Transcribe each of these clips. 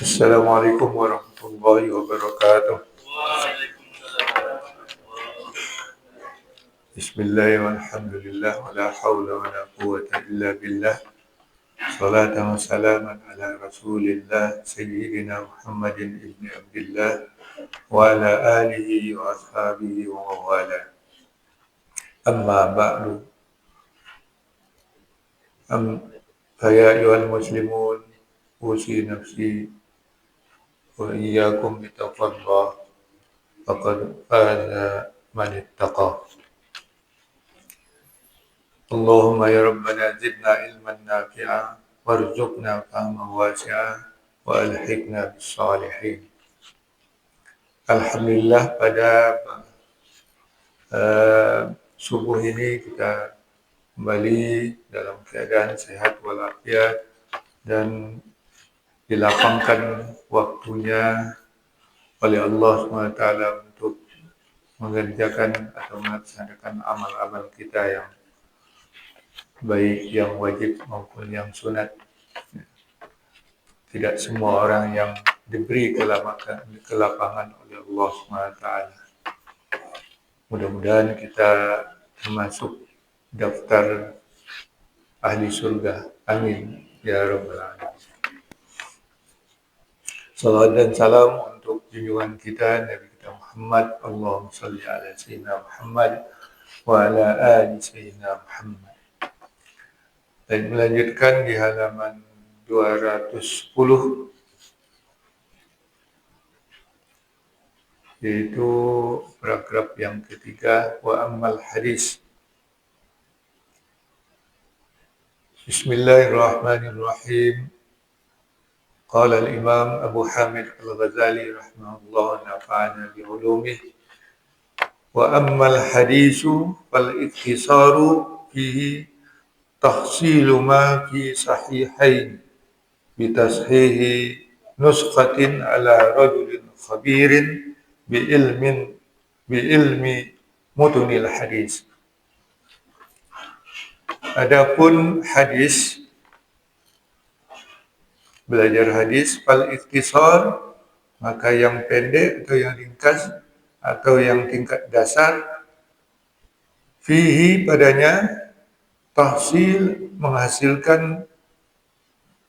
Assalamualaikum warahmatullahi wabarakatuh. Bismillah walhamdulillah wa la hawla wa la quwwata illa billah. Salatan wa salaman ala rasulillah Sayyidina Muhammadin ibn Abdillah wa ala alihi wa ashabihi wa mawala. Amma ba'du. Faya ayuhal muslimun, usi nafsi wa iyyakum bitaqwallah faqad faza man ittaqa. Allahumma ya Rabbana zidna ilman nafi'a warzuqna fahman wasi'a wa alhiqna bis salihin. Alhamdulillah pada subuh ini kita kembali dalam keadaan sehat walafiat dan dilapangkan waktunya oleh Allah SWT untuk mengerjakan atau melaksanakan amal-amal kita yang baik yang wajib maupun yang sunat. Tidak semua orang yang diberi kelapangan oleh Allah SWT. Mudah-mudahan kita termasuk daftar ahli surga. Amin ya rabbal alamin. Salawat dan salam untuk junjungan kita Nabi kita Muhammad. Allahumma salli ala sayyidina Muhammad wa ala ali sayyidina Muhammad. Dan melanjutkan di halaman 210, yaitu paragraf yang ketiga, wa ammal hadis. Bismillahirrahmanirrahim. Qala al-imam Abu Hamid al-Ghazali rahimahullah nafa'ana bi'ulumihi. Wa ammal hadisu fal ikhtisaru fihi tahsilu ma fi sahihain bitashihi nuskhatin ala rajulin khabirin bi ilmi mutunil hadis. Adapun hadis, belajar hadis, fal ikhtisar, maka yang pendek atau yang ringkas atau yang tingkat dasar, fihi padanya, tahsil menghasilkan,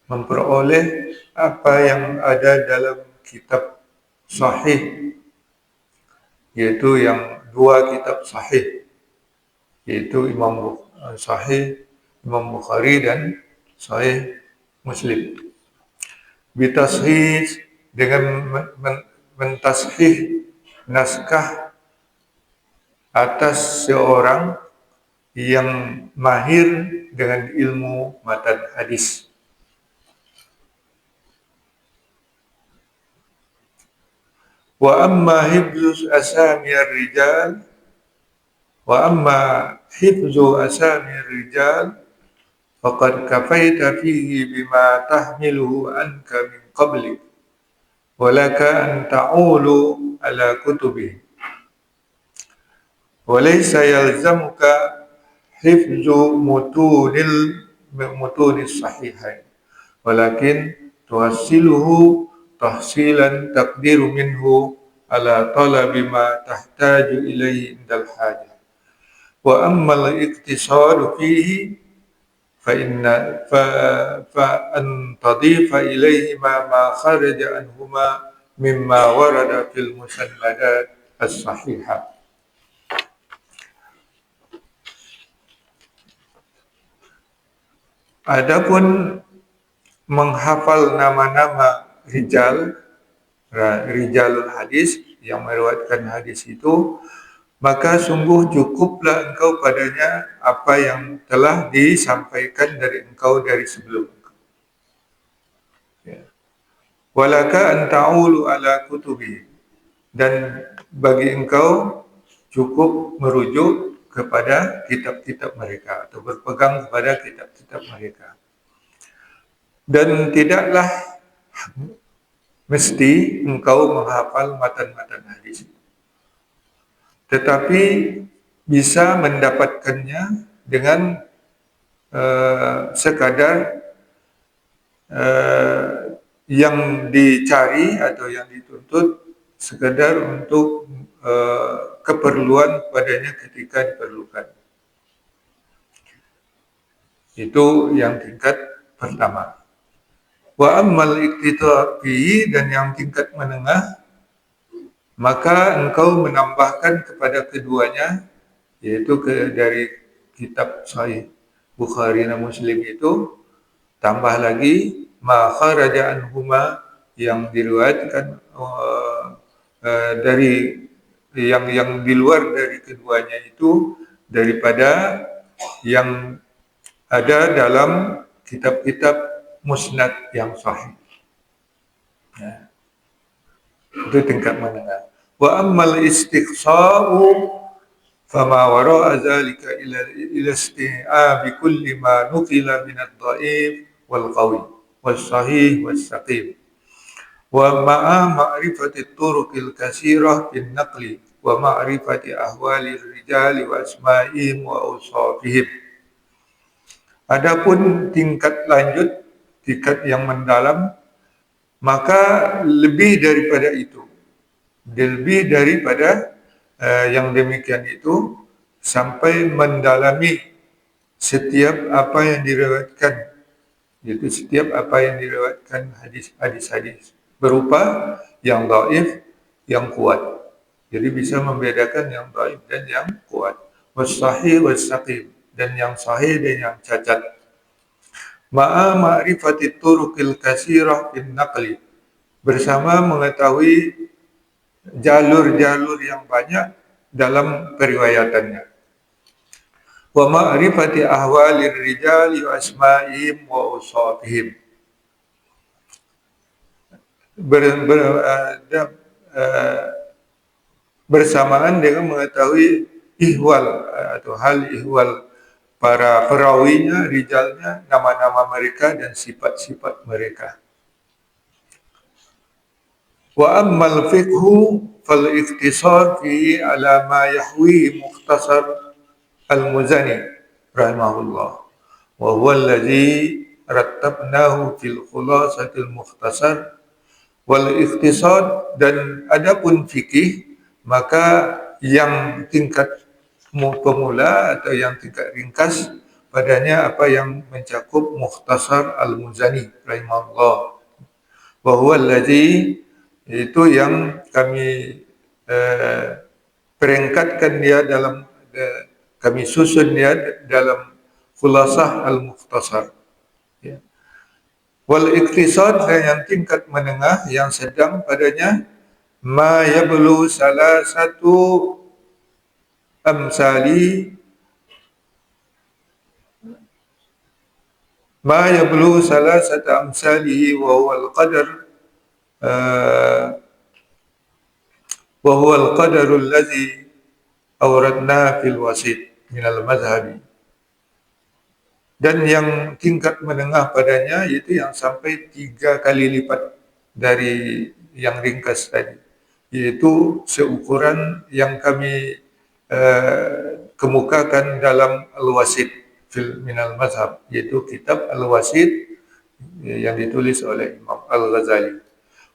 memperoleh apa yang ada dalam kitab sahih, yaitu yang dua kitab sahih, yaitu Sahih Imam Bukhari dan Sahih Muslim. Bitashih, dengan mentashih naskah atas seorang yang mahir dengan ilmu matan hadis. Wa amma hifzu asami ar-rijal faqad kafaita fihi bima tahmiluhu anka min qabli wa laka an ta'ulu ala kutubihi wa laysa yalzamuka hifzu mutunis sahihain walakin tuhassiluhu tahsilan taqdiru minhu ala talabi ma tahtaju ilayhi indal hajah. Wa ammal iktisadu fihi fa an tadifa ilayhi ma kharaja anhuma mimma warada fil musannadat as-sahihah. Adapun menghafal nama-nama rijalul hadis yang meriwayatkan hadis itu, maka sungguh cukuplah engkau padanya apa yang telah disampaikan dari engkau dari sebelum engkau. Ya. Walaka an ta'ulu ala kutubi, dan bagi engkau cukup merujuk kepada kitab-kitab mereka atau berpegang kepada kitab-kitab mereka. Dan tidaklah mesti engkau menghafal matan-matan hadis, tetapi bisa mendapatkannya dengan sekadar yang dicari atau yang dituntut sekadar untuk keperluan padanya ketika diperlukan. Itu yang tingkat pertama. Wa ammal iktitabi, dan yang tingkat menengah, maka engkau menambahkan kepada keduanya, yaitu dari kitab Sahih Bukhari dan Muslim itu, tambah lagi ma kharaja anhuma, yang diriwayatkan dari yang di luar dari keduanya itu, daripada yang ada dalam kitab-kitab musnad yang sahih. Ya. Itu tingkat menengah. Wa ammal istiqsa'u fama wara'a dzalika ila isti'abi kulli ma nuqila min ad-dha'if wal qawi was sahih was saqim wa ma'a ma'rifati turuqil katsirah bin naqli wa ma'rifati ahwali rijali wa asma'ihim wa awsafihim. Adapun tingkat lanjut, tingkat yang mendalam, maka lebih daripada itu, lebih daripada yang demikian itu, sampai mendalami setiap apa yang diriwayatkan, yaitu setiap apa yang diriwayatkan hadis-hadis berupa yang dhaif, yang kuat. Jadi bisa membedakan yang dhaif dan yang kuat. Was sahih was saqim, dan yang sahih dan yang cacat. Ma'a ma'rifati turuqil katsirah bin naqli, bersama mengetahui jalur-jalur yang banyak dalam periwayatannya. Wa ma'rifati ahwalir rijali wa asma'ihim wa awsafihim, bersamaan dengan mengetahui ihwal atau hal ihwal para perawinya, rijalnya, nama-nama mereka dan sifat-sifat mereka. Wa ammal fiqhu fal ikhtisar fihi ala ma yahwi mukhtasar al-Muzani rahimahullah, wa huwa alladhi rattabnahu fil khulasatil mukhtasar wal ikhtisar. Dan adapun fikih, maka yang tingkat pemula atau yang tingkat ringkas padanya apa yang mencakup Mukhtasar Al-Muzani rahimahullah, wa huwa alladhi, itu yang kami peringkatkan dia dalam kami susun dia dalam Khulasah Al-Mukhtasar, ya. Wal ikhtisar, dan yang tingkat menengah yang sedang padanya, ma yablu salah satu amsali, ma yablu salasata amsalihi wa huwa al-qadar wa huwa al-qadarul ladzi awradna fil wasit min al-madhhabi. Dan yang tingkat menengah padanya, yaitu yang sampai 3 kali lipat dari yang ringkas tadi, yaitu seukuran yang kami kemukakan dalam Al-Wasit fil minal mazhab, yaitu kitab Al-Wasit yang ditulis oleh Imam Al-Ghazali.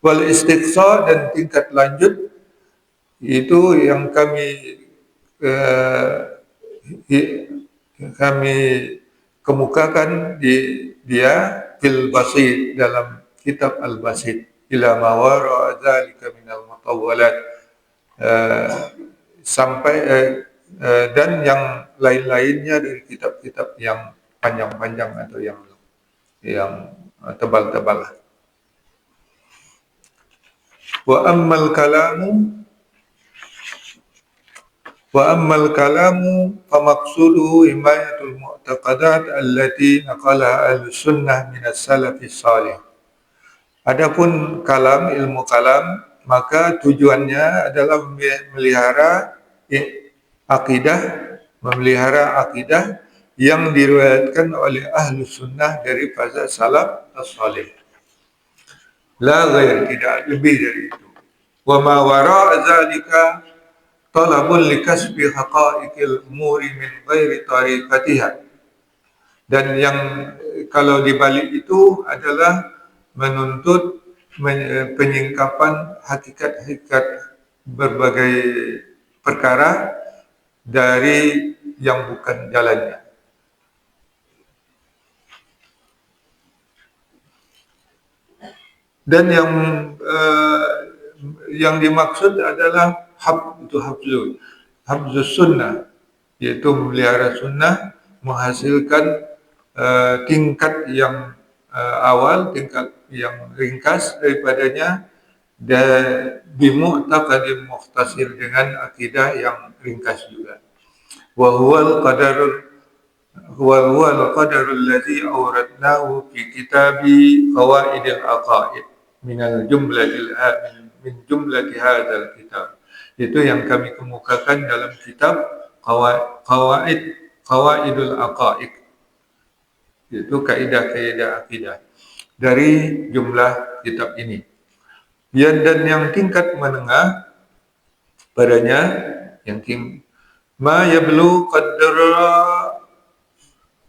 Wal istiqsa, dan tingkat lanjut, itu yang kami kemukakan di dia fil basit, dalam kitab Al-Basit, ila mawara dzalika minal mutawwalat, sampai dan yang lain-lainnya dari kitab-kitab yang panjang-panjang atau yang tebal-tebal. Wa ammal kalamu famaqsuduhu himayatul mu'taqadat allati naqalaha al-sunnah minas salafis salih. Adapun kalam, ilmu kalam, maka tujuannya adalah memelihara akidah yang diriwayatkan oleh ahlu sunnah dari para salaf as-salih. La ghair, tidak lebih dari itu. Wa ma wara'a dzalika talabun likasbi haqa'iqil umuri min ghairi tariqatiha. Dan yang kalau dibalik itu adalah menuntut penyingkapan hakikat-hakikat berbagai perkara dari yang bukan jalannya. Dan yang dimaksud adalah hafzus sunnah, yaitu memelihara sunnah, menghasilkan tingkat yang awal, tingkat yang ringkas daripadanya, dan bimu'taqadin mukhtasir, dengan akidah yang ringkas juga. Wa huwal qadarul ladzi awradnahu fi kitabi qawaidil aqaid min jumlati hadzal kitab. Itu yang kami kemukakan dalam kitab qawaidul aqaid, yaitu kaidah-kaidah akidah dari jumlah kitab ini. Dan yang tingkat menengah padanya, yang ma yablu qadra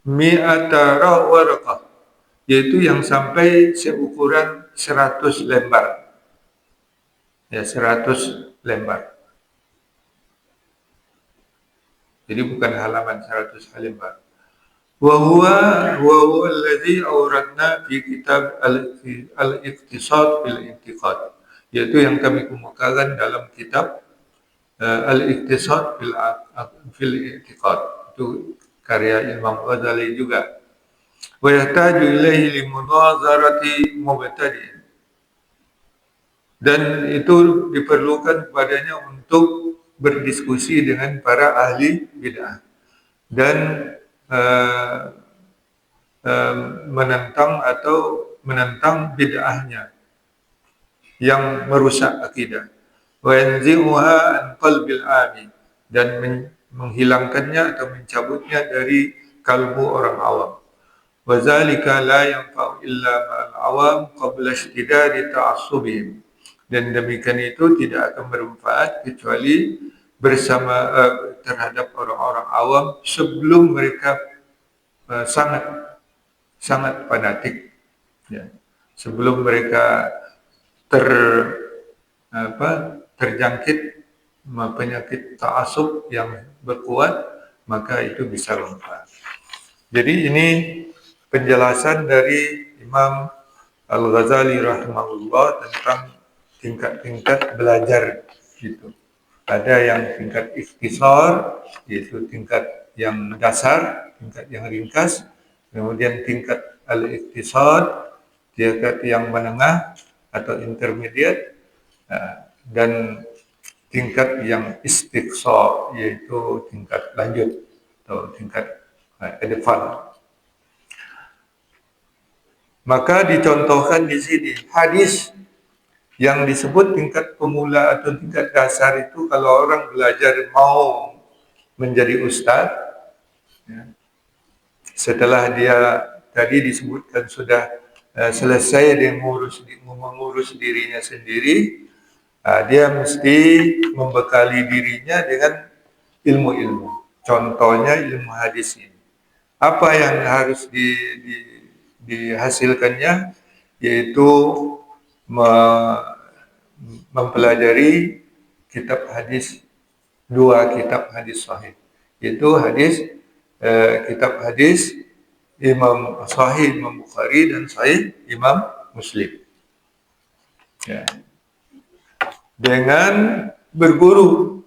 mi'ata waraqah, yaitu yang sampai seukuran 100 lembar. Ya, 100 lembar. Jadi bukan halaman, 100 lembar. Wa huwa alladhi awradna fi kitab al-iqtisad fil intiqad, yaitu yang kami kemukakan dalam kitab al-iqtisad fil intiqad, itu karya Imam Ghazali juga. Wa yahtaju ilaihi li munazarati mubtadi', dan itu diperlukan padanya untuk berdiskusi dengan para ahli bid'ah dan menentang bid'ahnya yang merusak akidah. Wa yanzi'uha an qalbil 'ami, dan menghilangkannya atau mencabutnya dari kalbu orang awam. Wa zalika la yanfa'u illa ma'al 'awam qabla ishtidadi ta'assubihim, dan demikian itu tidak akan bermanfaat kecuali bersama terhadap orang-orang awam sebelum mereka sangat fanatik, ya. Sebelum mereka terjangkit penyakit ta'assub yang berkuat, maka itu bisa manfaat. Jadi ini penjelasan dari Imam Al-Ghazali rahimahullah tentang tingkat-tingkat belajar gitu. Ada yang tingkat ikhtisar, yaitu tingkat yang dasar, tingkat yang ringkas. Kemudian tingkat al-ikhtisar, tingkat yang menengah atau intermediate, dan tingkat yang istiqsa, yaitu tingkat lanjut atau tingkat advance. Maka dicontohkan di sini hadis yang disebut tingkat pemula atau tingkat dasar itu, kalau orang belajar mau menjadi ustaz, ya, setelah dia tadi disebutkan sudah selesai dia mengurus dirinya sendiri, dia mesti membekali dirinya dengan ilmu-ilmu. Contohnya ilmu hadis ini. Apa yang harus dihasilkannya, yaitu mempelajari kitab hadis, 2 kitab hadis sahih, yaitu kitab hadis Imam Sahih Imam Bukhari dan Sahih Imam Muslim, ya. Dengan berguru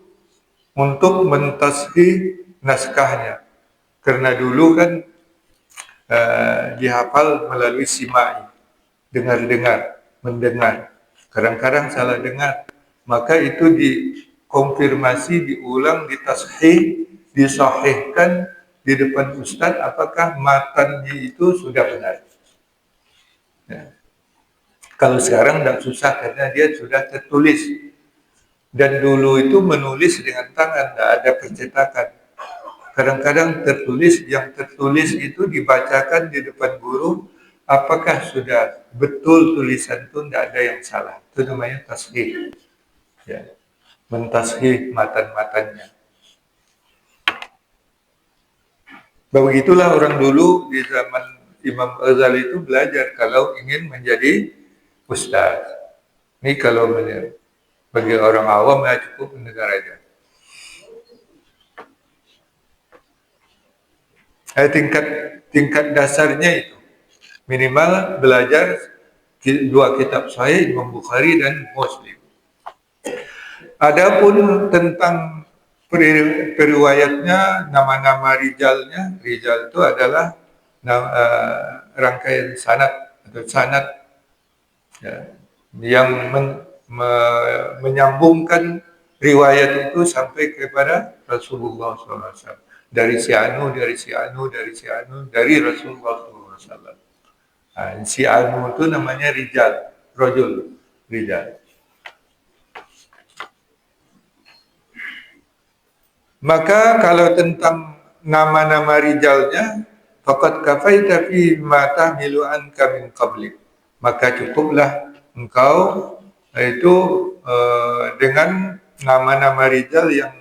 untuk mentashih naskahnya, karena dulu kan dihafal melalui simai, dengar-dengar, mendengar. Kadang-kadang salah dengar, maka itu dikonfirmasi, diulang, ditashih, disahihkan di depan ustaz apakah matannya itu sudah benar. Ya. Kalau sekarang tidak susah karena dia sudah tertulis. Dan dulu itu menulis dengan tangan, tidak ada percetakan. Kadang-kadang yang tertulis itu dibacakan di depan guru, apakah sudah betul tulisan itu, tidak ada yang salah. Itu namanya tashih, ya. Mentashih matan-matannya. Begitulah orang dulu di zaman Imam Ghazali itu belajar kalau ingin menjadi ustaz. Ini kalau bagi orang awam cukup mendengar aja. Tingkat dasarnya itu minimal belajar 2 kitab sahih Imam Bukhari dan Muslim. Adapun tentang periwayatnya, nama-nama rijal itu adalah rangkaian sanad atau sanad ya, yang menyambungkan riwayat itu sampai kepada Rasulullah SAW. Dari si Anu, dari Rasulullah SAW. Si Anu itu namanya rijal, rojul, rijal. Maka kalau tentang nama-nama rijalnya, faqad kafaita fi ma tahmilu anka min qablik. Maka cukuplah engkau itu dengan nama-nama rijal yang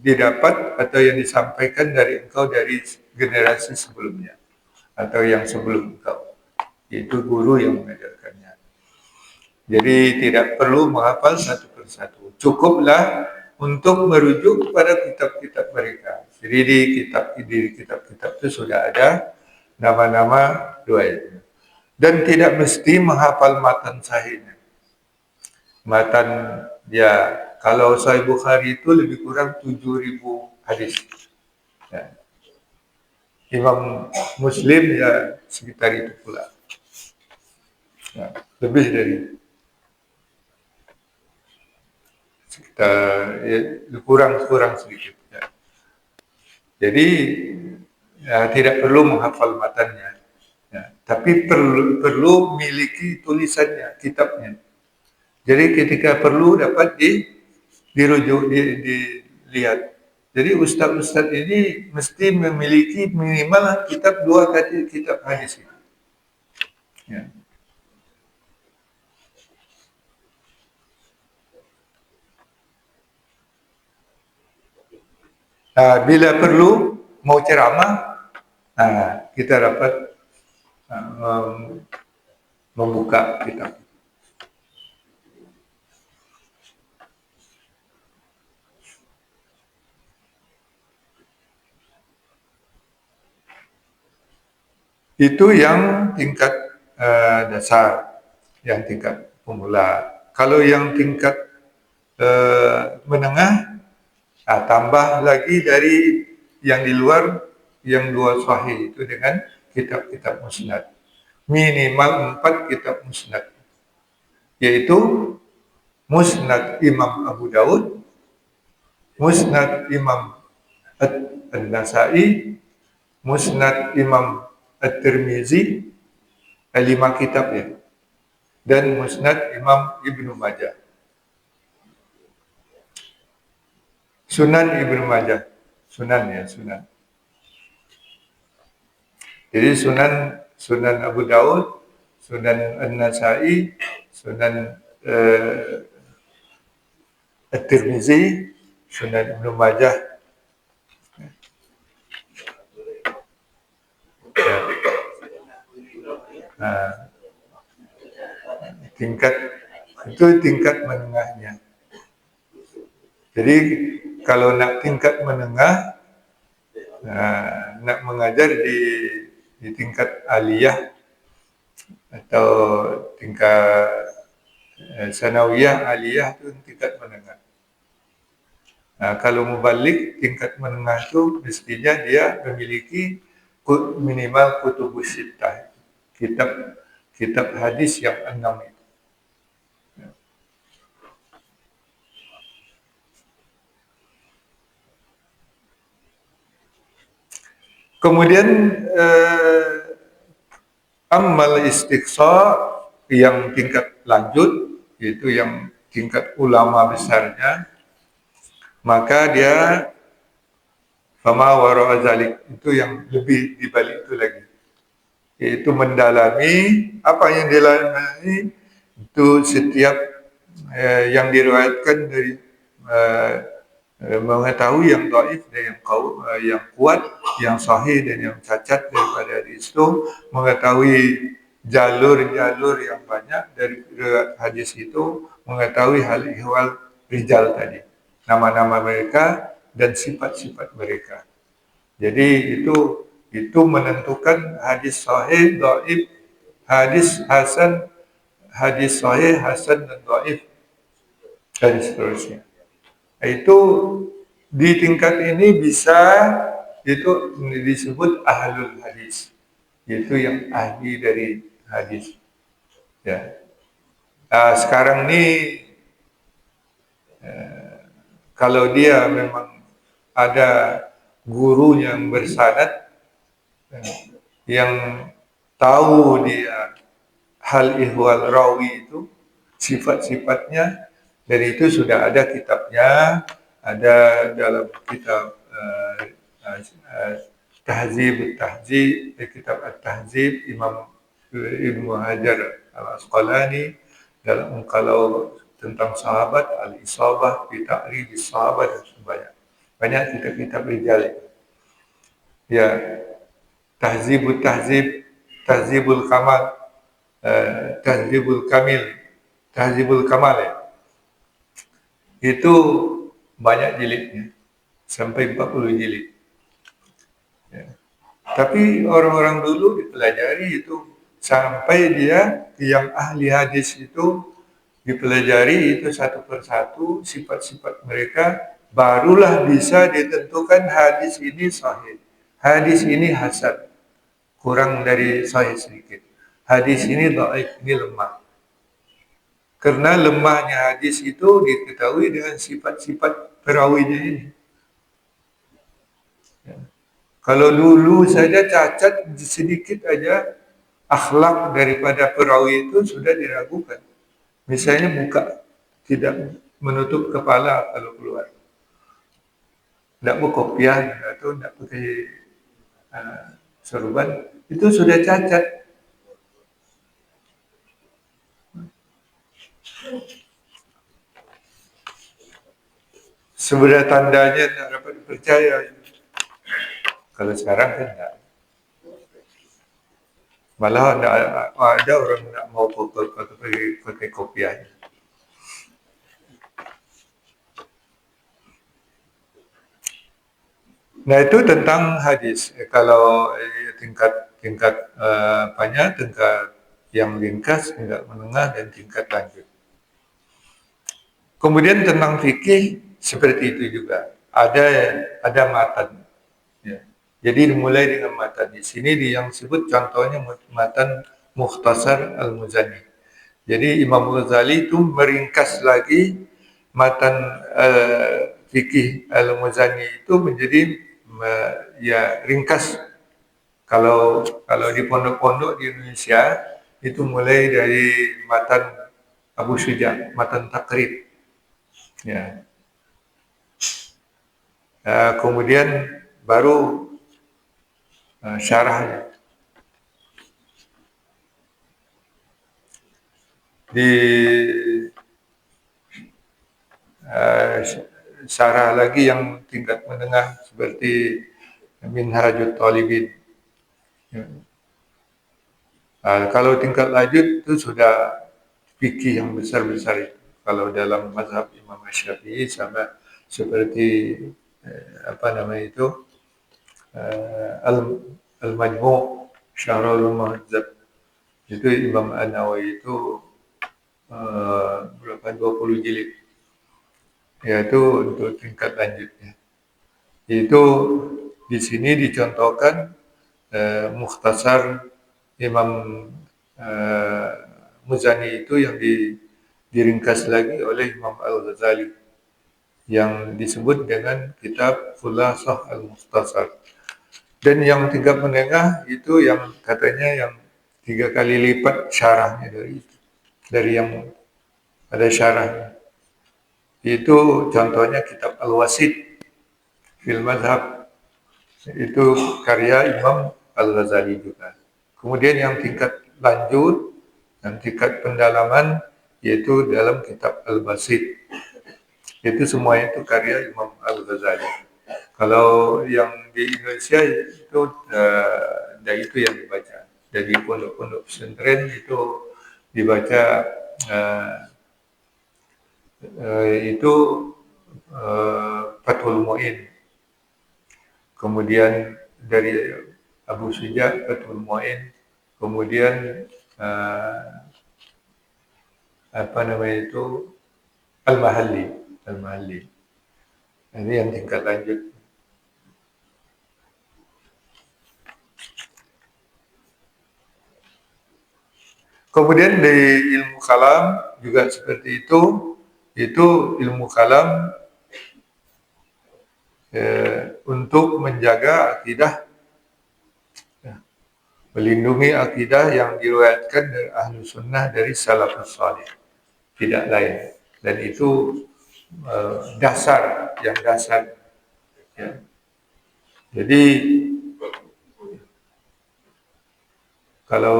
didapat atau yang disampaikan dari engkau dari generasi sebelumnya atau yang sebelum engkau, yaitu guru yang mengajarkannya. Jadi tidak perlu menghafal satu persatu, cukuplah untuk merujuk kepada kitab-kitab mereka. Jadi di kitab-kitab itu sudah ada nama-nama riwayatnya. Dan tidak mesti menghafal matan sahihnya. Matan ya, kalau Sahih Bukhari itu lebih kurang 7.000 hadis. Ya. Imam Muslim ya sekitar itu pula. Ya, lebih dari sekitar kurang sedikit. Ya. Jadi ya, tidak perlu menghafal matannya. Ya, tapi perlu miliki tulisannya, kitabnya. Jadi ketika perlu dapat dirujuk, dilihat. Jadi ustaz-ustaz ini mesti memiliki minimal kitab 2 kitab hadis. Ya. Bila perlu mau ceramah, kita dapat membuka kitab. Itu yang tingkat dasar, yang tingkat pemula. Kalau yang tingkat menengah, tambah lagi dari yang di luar, yang 2 sahih itu dengan kitab-kitab musnad. Minimal 4 kitab musnad, yaitu Musnad Imam Abu Daud, Musnad Imam An-Nasai, Musnad Imam At-Tirmizi, 5 kitab ya, dan Musnad Imam Ibnu Majah. Sunan Ibnu Majah, Sunan. Jadi Sunan Abu Daud, Sunan An-Nasai, Sunan At-Tirmizi, Sunan Ibnu Majah. Tingkat menengahnya. Jadi kalau nak tingkat menengah, nak mengajar di tingkat aliyah atau tingkat sanawiyah, aliyah itu tingkat menengah. Kalau mubalik, tingkat menengah itu mestinya dia memiliki minimal kutubus sittah, kitab hadis yang 6 itu. Kemudian amal istiqsa yang tingkat lanjut, yaitu yang tingkat ulama besarnya, maka dia fama wara'a zalik, itu yang lebih dibalik itu lagi, yaitu mendalami apa yang dilalami itu setiap yang diriwayatkan dari mengetahui yang dhaif dan yang kuat, yang sahih dan yang cacat daripada hadis itu, mengetahui jalur-jalur yang banyak dari riwayat hadis itu mengetahui hal ihwal rijal tadi, nama-nama mereka dan sifat-sifat mereka. Jadi itu menentukan hadis sahih, dhaif, hadis hasan, hadis sahih, hasan dan dhaif dan seterusnya. Itu di tingkat ini bisa itu disebut ahlul hadis, yaitu yang ahli dari hadis. Ya. Sekarang ini kalau dia memang ada guru yang bersanad yang tahu dia hal ihwal rawi itu sifat-sifatnya, dan itu sudah ada kitabnya, ada dalam kitab Tahzib, kitab At-Tahzib Imam Ibnu Hajar Al-Asqalani, dalam kalau tentang sahabat Al-Isabah fi Ta'rif Sahabat dan sebagainya. Banyak kitab-kitab rijal. Ya, Tahzibul Tahzib, Tahzibul Kamal, Tahzibul Kamil, Tahzibul Kamal ya. Itu banyak jilidnya, sampai 40 jilid. Ya. Tapi orang-orang dulu dipelajari itu sampai dia yang ahli hadis itu dipelajari itu satu persatu sifat-sifat mereka, barulah bisa ditentukan hadis ini sahih, hadis ini hasan, kurang dari sahih sedikit, hadis ini dhaif, ini lemah. Karena lemahnya hadis itu diketahui dengan sifat-sifat perawinya ini. Ya. Kalau dulu saja cacat sedikit aja, akhlak daripada perawi itu sudah diragukan. Misalnya muka tidak menutup kepala kalau keluar, tidak berkopiah atau tidak pakai sorban, itu sudah cacat. Sebenarnya tandanya tidak dapat dipercaya. Kalau sekarang kan tidak. Malah ada orang tidak mau pakai kopiah. Nah itu tentang hadis. Kalau tingkat banyak, tingkat yang ringkas, tingkat menengah, dan tingkat lanjut. Kemudian tentang fikih seperti itu juga. Ada matan. Ya. Jadi dimulai dengan matan. Di sini yang disebut contohnya matan Mukhtasar Al-Muzani. Jadi Imam Ghazali itu meringkas lagi matan fikih Al-Muzani itu menjadi ya ringkas. Kalau di pondok-pondok di Indonesia itu mulai dari matan Abu Syuja, matan Takrib. Ya. Kemudian baru syarahnya. Di syarah lagi yang tingkat menengah seperti Minhajut Talibin. Ya. Kalau tingkat lanjut itu sudah fikih yang besar-besar itu. Kalau dalam mazhab Imam Syafi'i sama seperti Al-Majmu' Syarhul Muhadzab, itu Imam An-Nawawi itu berapa 20 jilid. Yaitu untuk tingkat lanjutnya. Itu di sini dicontohkan Mukhtasar Imam Muzani itu yang diringkas lagi oleh Imam Al-Ghazali yang disebut dengan kitab Khulasah Al-Mukhtasar. Dan yang tingkat menengah itu yang katanya yang 3 kali lipat syarahnya dari yang ada syarahnya. Itu contohnya kitab Al-Wasit fil Madhab, itu karya Imam Al-Ghazali juga. Kemudian yang tingkat lanjut dan tingkat pendalaman yaitu dalam kitab Al-Basit. Itu semua itu karya Imam Al-Ghazali. Kalau yang di Indonesia itu itu yang dibaca. Jadi pondok-pondok pesantren itu dibaca itu Fathul Muin. Kemudian dari Abu Syuja Fathul Muin. Kemudian apa namanya itu Al-Mahalli. Al-Mahalli. Ini yang tingkat lanjut. Kemudian di ilmu kalam juga seperti itu ilmu kalam untuk menjaga akidah, melindungi akidah yang diriwayatkan dari ahlu sunnah dari salafus salih, tidak lain. Dan itu dasar, yang dasar. Ya. Jadi kalau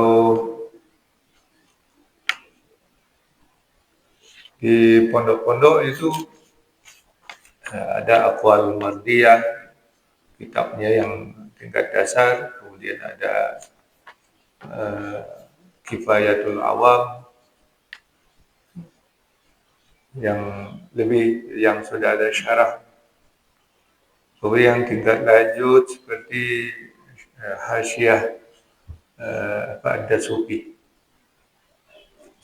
di pondok-pondok itu ada aqwal mardiyah, kitabnya yang tingkat dasar, kemudian ada kifayatul awam yang sudah ada syarah. Kemudian tingkat lanjut seperti hasyiah Ad-Dasuki,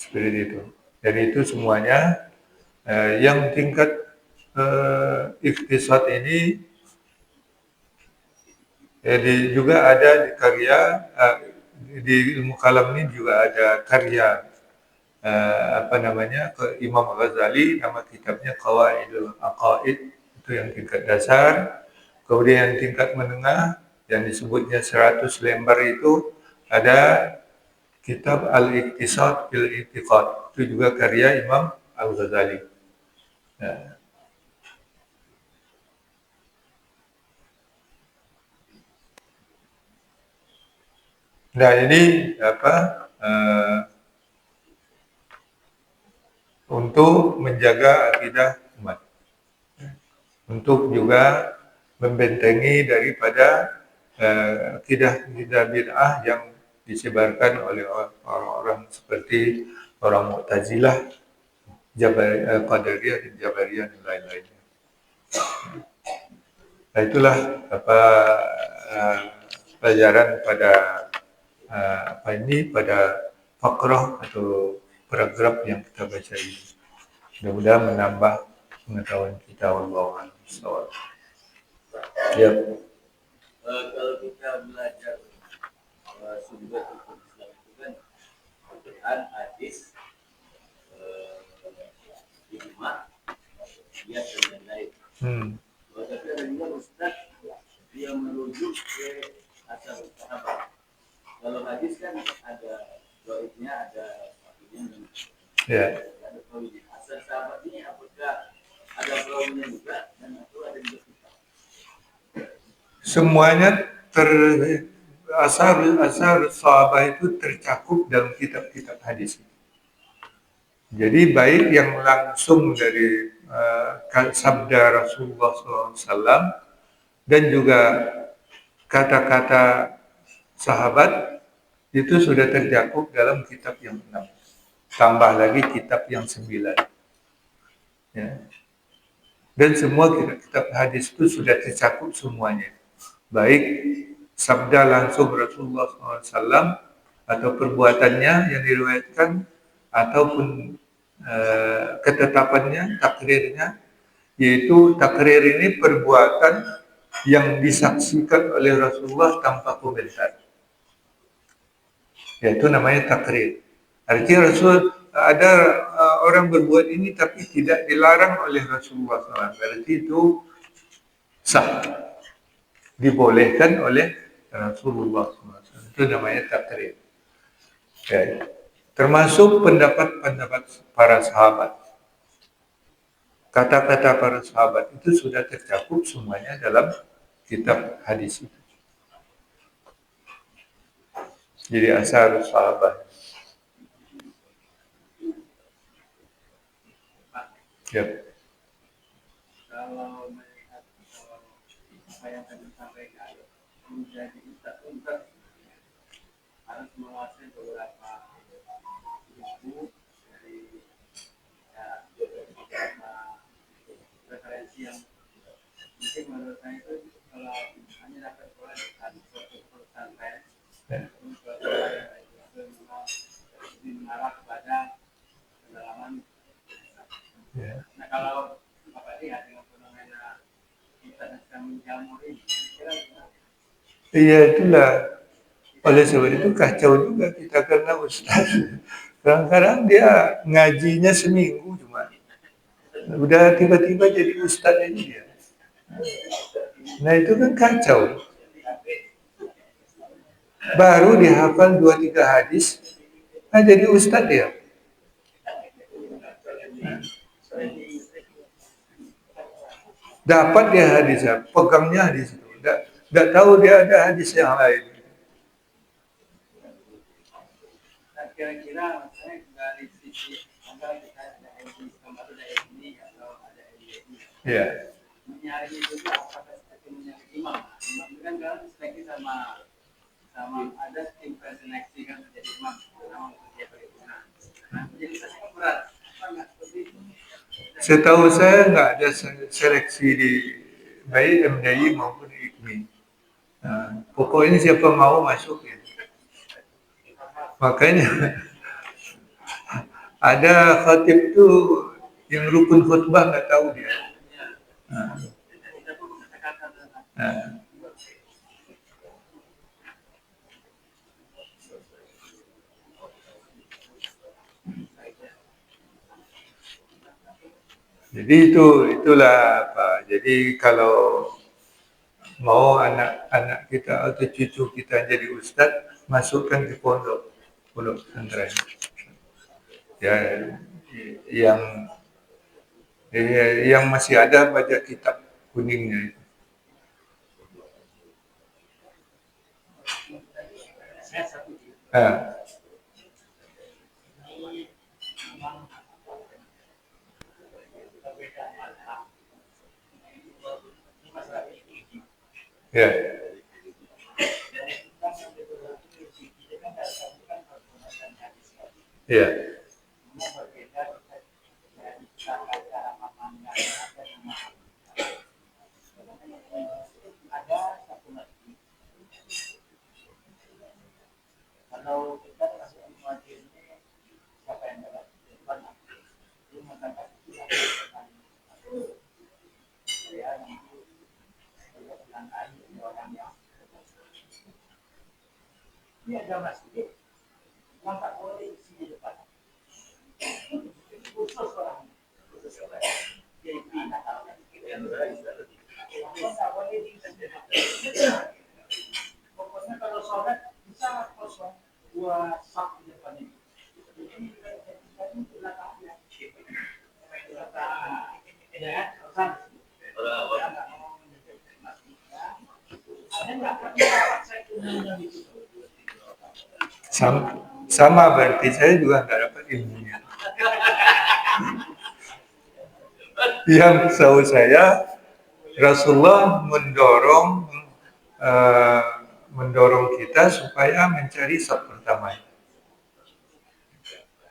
seperti itu. Dan itu semuanya yang tingkat ikhtisad ini juga ada di karya di ilmu kalam ini juga ada karya Imam Ghazali, nama kitabnya Qawaidul Aqaid, itu yang tingkat dasar. Kemudian yang tingkat menengah yang disebutnya 100 lembar itu ada kitab Al-Iqtisad fil I'tiqad, itu juga karya Imam Al-Ghazali. Nah ini untuk menjaga akidah umat, untuk juga membentengi daripada akidah bid'ah yang disebarkan oleh orang-orang seperti orang Mu'tazilah, Qadariyah dan Jabariyah dan lain-lainnya. Nah itulah pelajaran pada pada fakrah atau paragraf yang kita baca ini. Mudah-mudahan menambah pengetahuan kita. Wallahu a'lam. Ya. Kalau kita belajar sumber hukum Islam itu kan Quran, hadis, ijma, qiyas dan lain-lain. Tapi ada juga ustaz yang merujuk ke asal sahabat. Kalau hadis kan ada doanya, ada fakihnya, ada perawinya. Asal sahabat ini apakah ada perawinya juga dan atau ada juga kitab? Semuanya asar sahabat itu tercakup dalam kitab-kitab hadis. Jadi baik yang langsung dari sabda Rasulullah SAW dan juga kata-kata sahabat itu sudah tercakup dalam kitab yang 6. Tambah lagi kitab yang 9. Ya. Dan semua kitab hadis itu sudah tercakup semuanya. Baik sabda langsung Rasulullah SAW atau perbuatannya yang diriwayatkan ataupun ketetapannya, takrirnya, yaitu takrir ini perbuatan yang disaksikan oleh Rasulullah tanpa komentar. Yaitu namanya takrir. Artinya Rasul ada orang berbuat ini tapi tidak dilarang oleh Rasulullah SAW. Berarti itu sah, dibolehkan oleh Rasulullah SAW. Itu namanya takrir. Ya. Termasuk pendapat-pendapat para sahabat. Kata-kata para sahabat itu sudah tercakup semuanya dalam kitab hadis itu. Jadi asal sahabat. Ya. Kalau melihat apa yang tadi disampaikan menjadi ustaz harus menguasai beberapa buku dari beberapa referensi yang mungkin menurut saya itu kalau hanya dapat oleh satu perusahaan saya untuk lebih mengarah kepada pendalaman. Nah kalau Bapak lihat dengan fenomena internet yang menjamur ini, kira Iya itulah. Oleh sebab itu kacau juga kita karena Ustaz. Kadang-kadang dia ngajinya seminggu cuma. Udah tiba-tiba jadi Ustaz aja dia. Nah itu kan kacau. Baru dihafal 2-3 hadis, nah jadi Ustaz dia. Dapat dia hadisnya, pegangnya hadis itu. Nggak tahu dia ada hadis yang lain. kira-kira saya dari sisi antara kita ada ini kemarin ada ini atau ada ini. Ya. Mencari itu apakah seperti mencari imam? Imam itu kan kalau seleksi sama ada tim seleksi kan menjadi imam nama dia paripurna. Nah, jadi saya berat. Apa nggak seperti itu? Setahu saya nggak ada seleksi di baik MDI maupun IKMI. Nah, pokoknya siapa mau masuk ya. Makanya ada khatib tuh yang rukun khutbah nggak tahu dia. Nah, nah. Jadi itulah apa. Jadi kalau mau anak-anak kita atau cucu kita jadi ustadz, masukkan ke pondok pesantren. Ya, yang yang masih ada baca kitab kuningnya itu. Ah, ya, ya, Kalau kita masuk informasi ini siapa yang dapat itu mengatakan saya nanti tentang orang yang ini ada masjid yang tak boleh isi di depan khusus orang jadi anak yang tak boleh diisi pokoknya kalau sholat bisa kosong dua sak di depan itu jadi belakangnya ya kan sama berarti saya juga nggak dapat ilmunya. Yang tahu saya Rasulullah mendorong kita supaya mencari saf pertama.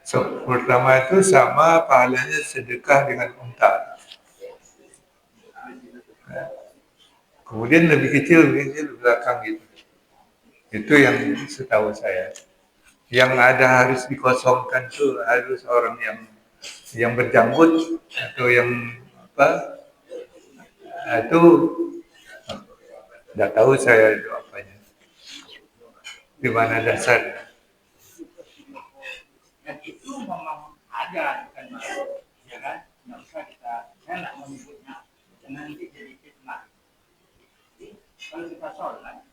Saf pertama itu sama pahalanya sedekah dengan unta. Kemudian lebih kecil belakang gitu. Itu yang setahu saya. Yang ada harus dikosongkan tuh harus orang yang berjanggut atau yang apa itu nggak tahu saya itu apanya di mana dasarnya. dan itu memang ada kan ya kan nggak usah kita saya nggak menyebutnya nanti jadi fitnah. Kalau kita sholat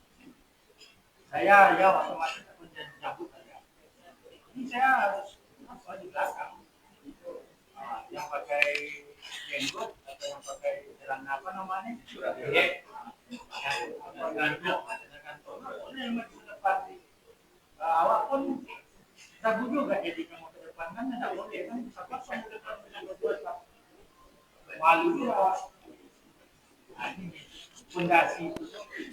saya ya otomatis aku jadi cabut aja ini saya harus apa di belakang yang pakai jenggot atau yang pakai celana apa namanya awak pun ragu juga jadi kamu ke depan kan tidak boleh kan apa kamu depan dengan berdua malu juga ini fondasi itu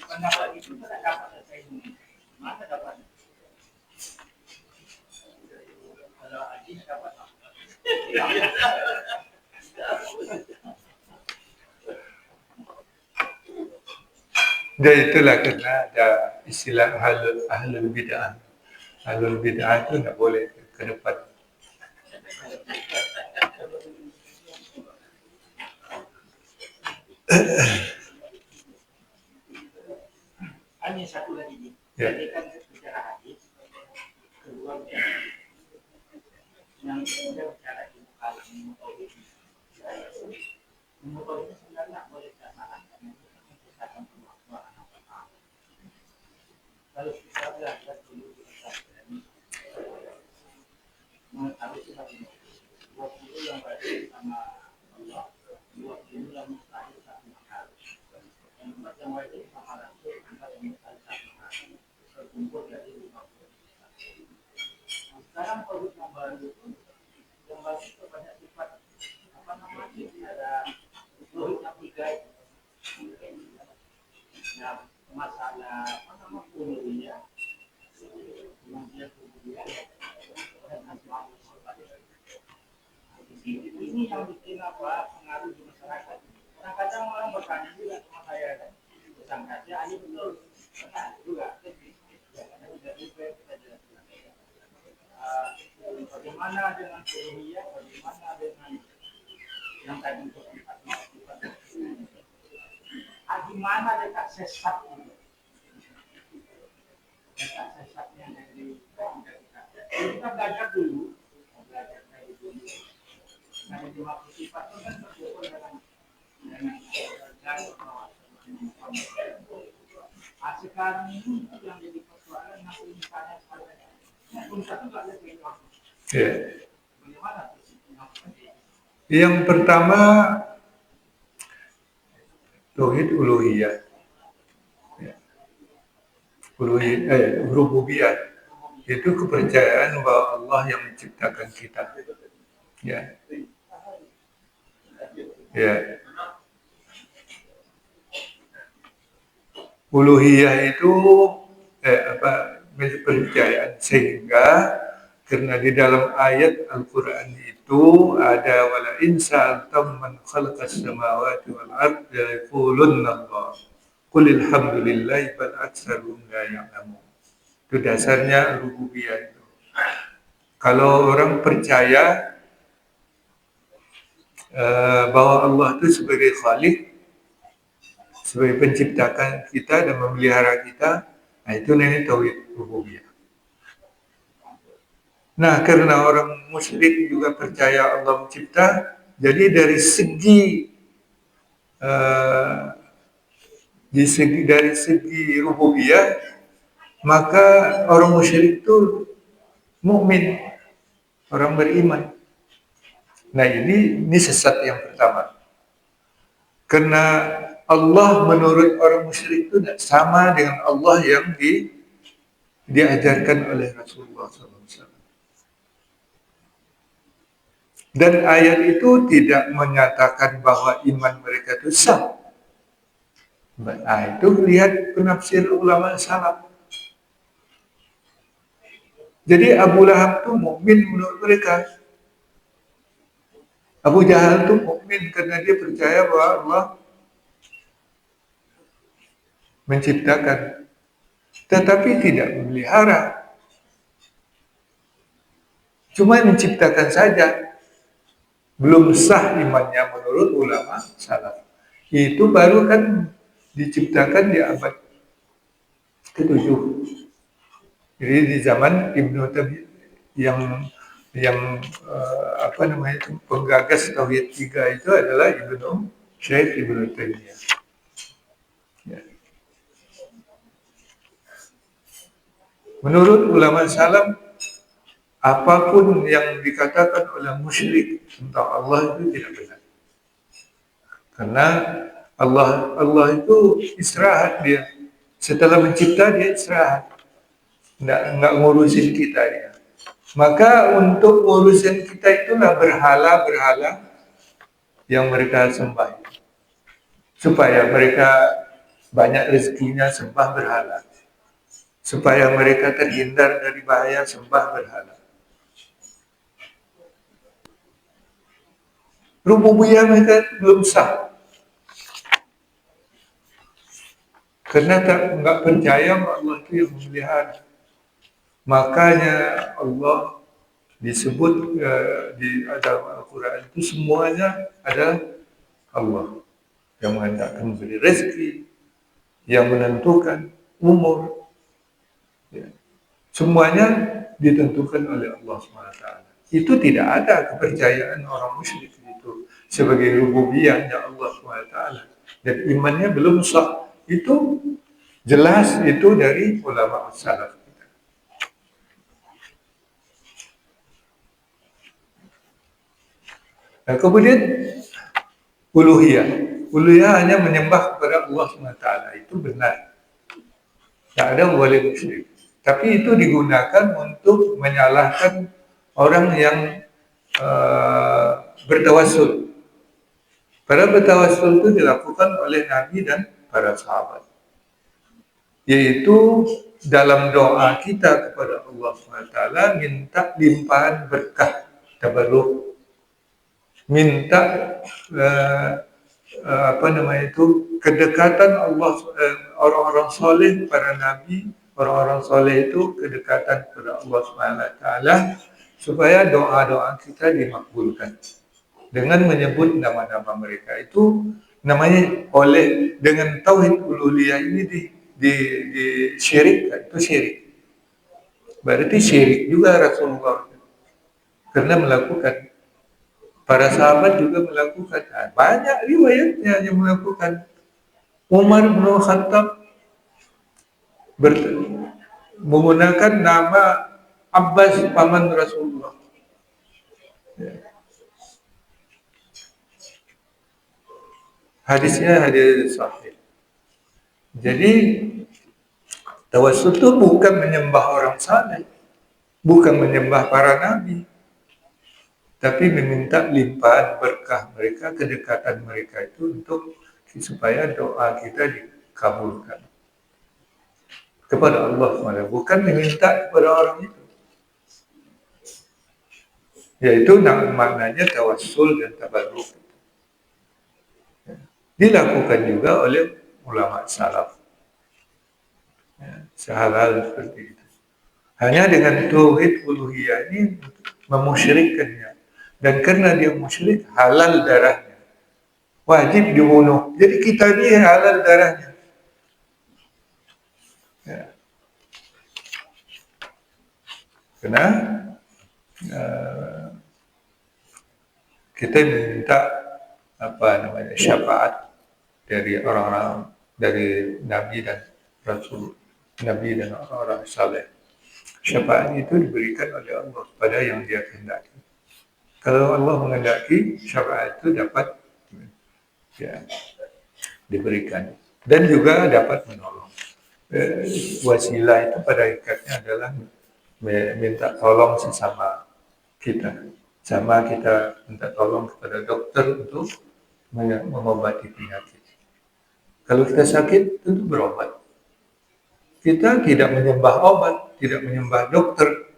pendapat itu tidak dapat saya ini mana dapat Dan itulah karena ada istilah ahlul bid'ah. Ahlul bid'ah itu nggak boleh ke depan. Hanya satu lagi. Ya. Jadi kan bicara hadis, kedua yang kita bicara di muka ini sebenarnya boleh dikatakan menceritakan kemampuan anak-anak. Kalau kita belajar dulu di pesantren, mengetahui sebagai 20 yang berarti sama Allah, 20 yang mustahil satu hal. Yang empat yang wajib sama Rasul, empat yang mustahil satu hal. Terkumpul dari 50. Sekarang produk yang baru itu yang baru itu banyak sifat apa namanya ada lohit yang tiga itu. Nah, masalah apa nama uluhiyah, kemudian dan asma ini yang bikin apa pengaruh di masyarakat. Kadang-kadang orang bertanya juga sama saya kan, sangka aja ini betul, benar juga. Bagaimana dengan uluhiyah, bagaimana dengan yang tadi itu gimana dekat sesat ini? Dekat sesatnya dari kita belajar dulu, belajar dari dulu. Nah, di waktu sifat itu kan berhubung dengan sekarang ini yang jadi persoalan nanti misalnya pun satu nggak ada penyebab. Bagaimana? Yang pertama tauhid uluhiyah. Rububiyah itu kepercayaan bahwa Allah yang menciptakan kita. Ya. Uluhiyah itu kepercayaan, sehingga karena di dalam ayat Al-Quran itu ada wala in sa'altam man khalaqas samawati wal ardi la yaqulunna Allah qul alhamdulillahi bal aktsaruhum la ya'lamun. Itu dasarnya rububiyah itu. Kalau orang percaya bahwa Allah itu sebagai Khalik, sebagai penciptakan kita dan memelihara kita, nah itu namanya tauhid rububiyah. Nah, karena orang musyrik juga percaya Allah mencipta, jadi dari segi rububiyah, maka orang musyrik itu mukmin, orang beriman. Nah, ini sesat yang pertama. Karena Allah menurut orang musyrik itu tidak sama dengan Allah yang diajarkan oleh Rasulullah SAW. Dan ayat itu tidak menyatakan bahwa iman mereka itu sah. Nah, itu lihat penafsir ulama salaf. Jadi Abu Lahab itu mukmin menurut mereka. Abu Jahal itu mukmin karena dia percaya bahwa Allah menciptakan, tetapi tidak memelihara. Cuma menciptakan saja. Belum sah imannya menurut ulama salaf. Itu baru kan diciptakan di abad ke-7. Jadi di zaman Ibnu Tabi yang penggagas tauhid 3 itu adalah Syekh Ibnu Taimiyah. Ya. Menurut ulama salaf, apapun yang dikatakan oleh musyrik tentang Allah itu tidak benar. Karena Allah itu istirahat dia. Setelah mencipta dia istirahat. Enggak ngurusin kita dia. Maka untuk ngurusin kita itulah berhala-berhala yang mereka sembah. Supaya mereka banyak rezekinya sembah berhala. Supaya mereka terhindar dari bahaya sembah berhala. Rububiyah mereka belum sah. Karena enggak percaya Allah itu yang memelihara. Makanya Allah disebut di dalam Al-Quran itu semuanya adalah Allah yang menghendakkan memberi rezeki, yang menentukan umur, ya. Semuanya ditentukan oleh Allah SWT. Itu tidak ada kepercayaan orang musyrik itu sebagai rububiyahnya Allah SWT. Dan imannya belum sah. Itu jelas itu dari ulama salaf kita. Nah, kemudian uluhiyah. Uluhiyah hanya menyembah kepada Allah SWT. Itu benar. Tak ada boleh musyrik. Tapi itu digunakan untuk menyalahkan orang yang bertawassul. Para bertawassul itu dilakukan oleh Nabi dan para sahabat. Yaitu dalam doa kita kepada Allah SWT minta limpahan berkah tabarruk. Minta kedekatan Allah, orang-orang soleh, para nabi, orang-orang soleh itu kedekatan kepada Allah SWT supaya doa-doa kita dimakbulkan dengan menyebut nama-nama mereka. Itu namanya oleh dengan tauhid uluhiyah ini disyirikkan, itu syirik. Berarti syirik juga Rasulullah karena melakukan. Para sahabat juga melakukan. Banyak riwayatnya yang melakukan. Umar bin Khattab menggunakan nama Abbas paman Rasulullah. Hadisnya hadis sahih. Jadi tawassul itu bukan menyembah orang saleh, bukan menyembah para nabi, tapi meminta limpahan berkah mereka, kedekatan mereka itu untuk supaya doa kita dikabulkan kepada Allah SWT, bukan meminta kepada orang itu. Yaitu maknanya tawassul dan tabarruk. Dilakukan juga oleh ulama salaf. Hal-hal seperti itu. Hanya dengan tauhid uluhiyah ini memusyrikkannya. Dan karena dia musyrik, halal darahnya. Wajib dibunuh. Jadi kita ini halal darahnya. Ya. Karena kita minta syafaat dari orang-orang, dari Nabi dan Rasul, Nabi dan orang-orang saleh. Syafaat itu diberikan oleh Allah pada yang dia kehendaki. Kalau Allah menghendaki, syafaat itu dapat diberikan dan juga dapat menolong. Wasilah itu pada ikatnya adalah minta tolong sesama kita. Sama kita minta tolong kepada dokter untuk mengobati penyakit. Kalau kita sakit, tentu berobat. Kita tidak menyembah obat, tidak menyembah dokter,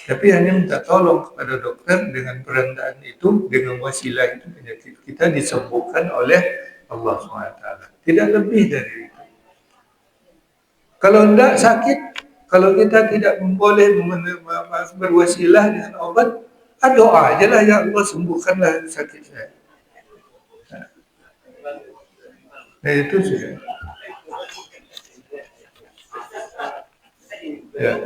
tapi hanya minta tolong kepada dokter dengan perendaan itu, dengan wasilah itu penyakit kita disembuhkan oleh Allah SWT. Tidak lebih dari itu. Kalau tidak sakit, kalau kita tidak boleh berwasilah dengan obat, doa aja lah, ya Allah sembuhkanlah sakit saya. Nah itu sudah. Ya.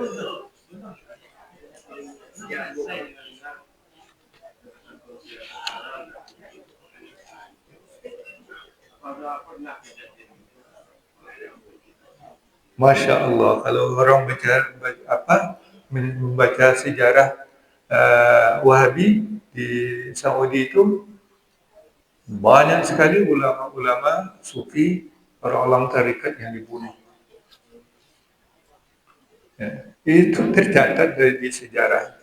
Masya Allah, kalau orang membaca sejarah Wahabi di Saudi itu banyak sekali ulama-ulama sufi, orang-orang tarikat yang dibunuh. Ya, itu tercatat di sejarah.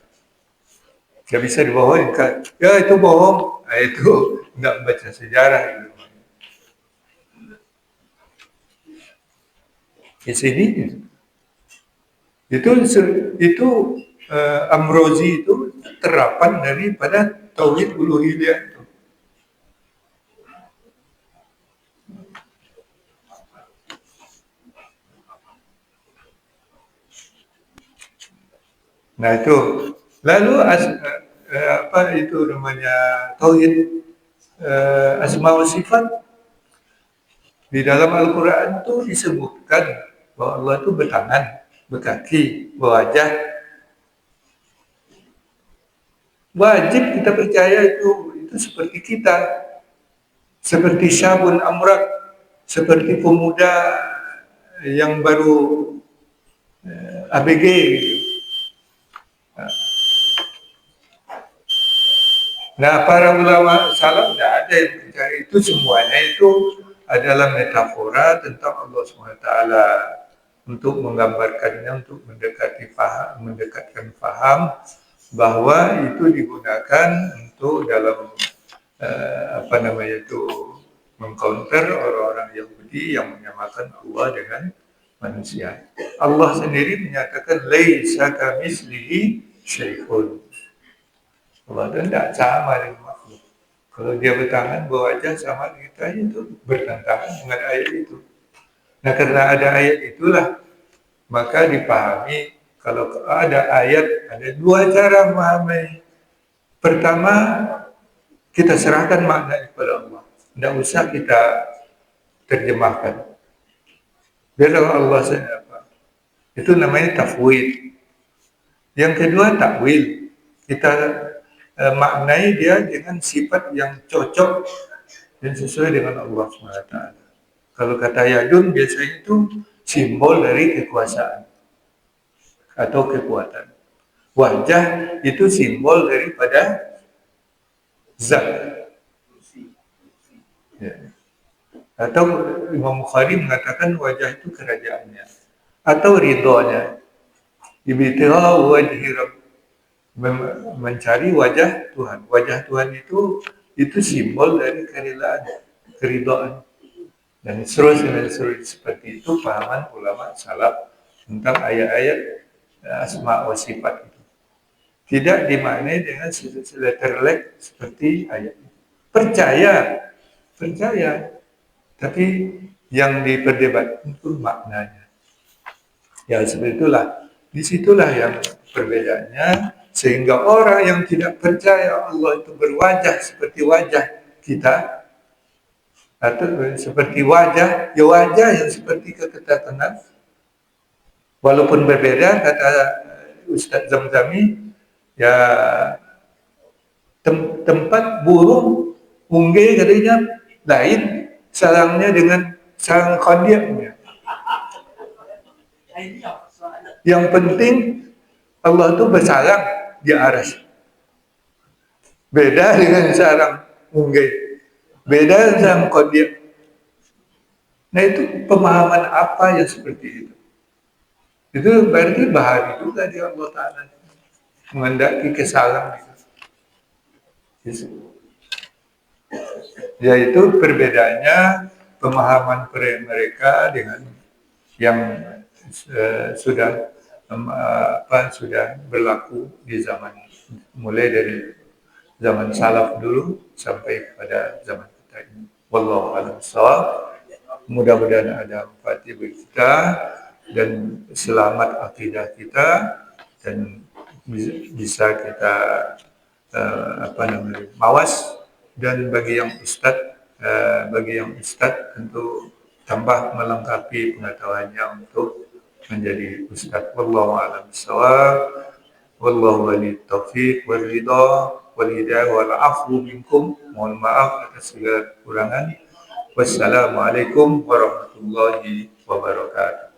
Tidak bisa dibohongin kan? Ya itu bohong. Nah, itu nggak baca sejarah. Di sini itu Amrozi itu terapan daripada tauhid uluhiyah itu. Nah itu. Lalu apa itu namanya tauhid asma wa sifat di dalam Al-Quran itu disebutkan bahwa Allah itu bertangan, berkaki, berwajah. Wajib kita percaya itu seperti kita, seperti syabun amrak, seperti pemuda yang baru ABG gitu. Nah, para ulama salaf tidak ada yang percaya itu, semuanya itu adalah metafora tentang Allah SWT untuk menggambarkannya, untuk mendekatkan faham bahwa itu digunakan untuk dalam apa namanya itu mengcounter orang-orang Yahudi yang menyamakan Allah dengan manusia. Allah sendiri menyatakan laisa kamitslihi syai'un. Allah itu tidak sama dengan makhluk. Kalau dia bertangan berwajah sama kita itu bertentangan dengan ayat itu. Nah karena ada ayat itulah maka dipahami kalau ada ayat ada dua cara memahami. Pertama kita serahkan makna kepada Allah. Tidak usah kita terjemahkan. Biar Allah saja apa. Itu namanya tafwid. Yang kedua takwil. Kita maknai dia dengan sifat yang cocok dan sesuai dengan Allah SWT. Kalau kata yadun biasanya itu simbol dari kekuasaan atau kekuatan. Wajah itu simbol daripada zat. Ya. Atau Imam Bukhari mengatakan wajah itu kerajaannya atau ridhonya. Ibtigha wajhi rabb, mencari wajah Tuhan. Wajah Tuhan itu simbol dari kerelaan, keridhaan. Dan seterusnya seperti itu pahaman ulama salaf tentang ayat-ayat asma wa sifat itu. Tidak dimaknai dengan letterlek seperti ayat itu. Percaya, tapi yang diperdebatkan itu maknanya. Ya seperti itulah. Disitulah yang perbedaannya, sehingga orang yang tidak percaya Allah itu berwajah seperti wajah kita, atau seperti wajah, ya wajah yang seperti ketatanan, walaupun berbeda, kata Ustadz Zamzami, ya tempat burung ungge katanya lain sarangnya dengan sarang kondiaknya. Yang penting Allah itu bersarang di aras. Beda dengan sarang ungge. Beda dengan sarang kondiak. Nah itu pemahaman apa yang seperti itu? Itu berarti bahari juga di Allah Ta'ala. Menghendaki kesalahan itu. Yaitu perbedaannya pemahaman mereka dengan yang sudah berlaku di zaman, mulai dari zaman salaf dulu sampai pada zaman kita ini. Wallahu a'lam bishawab. Mudah-mudahan ada manfaat bagi kita dan selamat akidah kita dan bisa kita mawas. Dan bagi yang ustadz tentu tambah melengkapi pengetahuannya untuk menjadi ustadz. Wallahu a'lam bishawab. Wallahu wali taufiq wal ridha wal hidayah wal afu minkum. Mohon maaf atas segala kekurangan. Wassalamualaikum warahmatullahi wabarakatuh.